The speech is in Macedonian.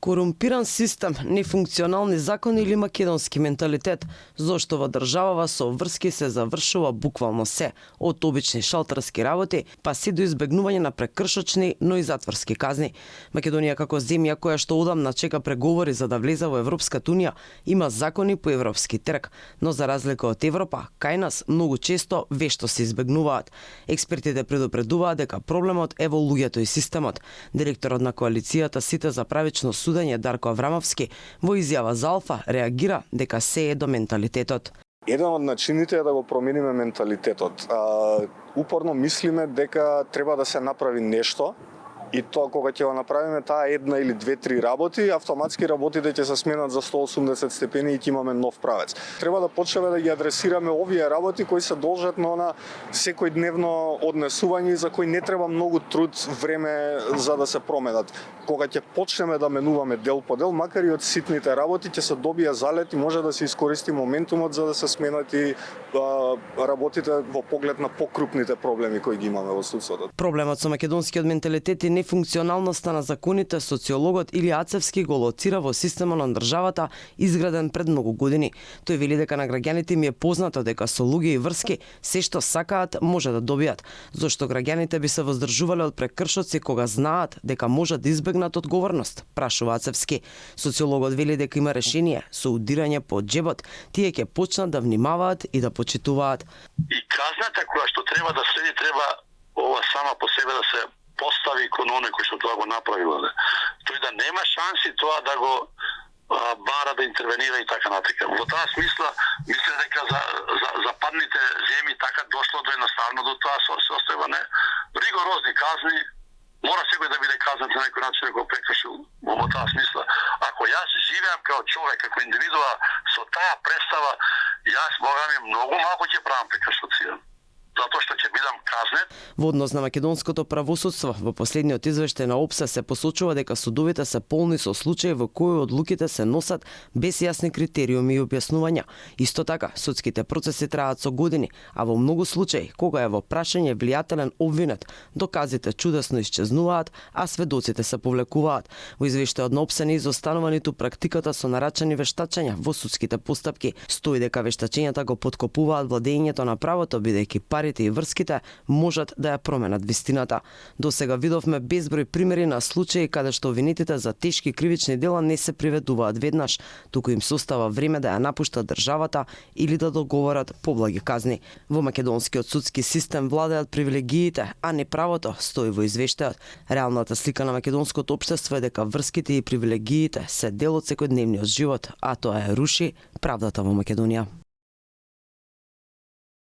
Корумпиран систем, нефункционални закони или македонски менталитет, зошто во државава со врски се завршува буквално се, од обични шалтерски работи, па се до избегнување на прекршочни, но и затворски казни. Македонија како земја која што одамна чека преговори за да влезе во Европската унија, има закони по европски трк, но за разлика од Европа, кај нас многу често вешто се избегнуваат. Експертите предупредуваат дека проблемот е во луѓето и системот. Директорот на коалицијата Сите за правично судење Дарко Аврамовски во изјава за Алфа реагира дека се е до менталитетот. Еден од начините е да го промениме менталитетот. Упорно мислиме дека треба да се направи нешто и тоа кога ќе го направиме таа една или две-три работи, автоматски работите ќе се сменат за 180 степени и ќе имаме нов правец. Треба да почнеме да ги адресираме овие работи кои се должат на секојдневно однесување за кои не треба многу труд, време за да се променат. Кога ќе почнеме да менуваме дел по дел, макар и од ситните работи, ќе се добие залет и може да се искористи моментумот за да се сменат и работите во поглед на покрупните проблеми кои ги имаме во судството. Проблемот со македонскиот менталитет и нефункционалноста на законите социологот Или Ацевски го лоцира во системот на државата изграден пред многу години. Тој вели дека на граѓаните ми е познато дека со луѓе и врски се што сакаат може да добијат, зошто граѓаните би се воздржувале од прекршоци кога знаат дека можат да избегнат одговорност, прашува Ацевски. Социологот вели дека има решение со удирање по џебот, тие ќе почнат да внимаваат и да почитуваат. И казната која што треба да следи, треба ова сама по себе да се постави кон оној кој што тоа го направил. Тој да нема шанси тоа да го бара да интервенира и така натака. Во таа смисла, мисля дека за западните земји така дошло до едноставно до тоа состојбане ригорозни казни. Мора секој да биде казнат на некој начин да го прекршил. Во таа смисла, ако јас живеам како човек, како индивидуа со таа представа, јас богами многу малку ќе правам прекршоци. Затоа што ќе бидам казнет. Во однос на македонското правосудство, во последниот извештај на ОПСЕ се посочува дека судовите се полни со случаи во кои одлуките се носат без јасни критериуми и објаснувања. Исто така, судските процеси траат со години, а во многу случаи, кога е во прашање влијателен обвинет, доказите чудесно исчезнуваат, а сведоците се повлекуваат. Во извештајот на ОПСЕ не изостанува ниту практиката со нарачани вештачења во судските постапки. Стои дека вештачењата го поткопуваат владењето на правото, бидејќи парите и врските можат да ја променат вистината. До сега видовме безброј примери на случаи каде што обвинетите за тешки кривични дела не се приведуваат веднаш, туку им се остава време да ја напуштат државата или да договорат поблаги казни. Во македонскиот судски систем владеат привилегиите, а не правото, стои во извештајот. Реалната слика на македонското општество е дека врските и привилегиите се дел од секојдневниот живот, а тоа е руши правдата во Македонија.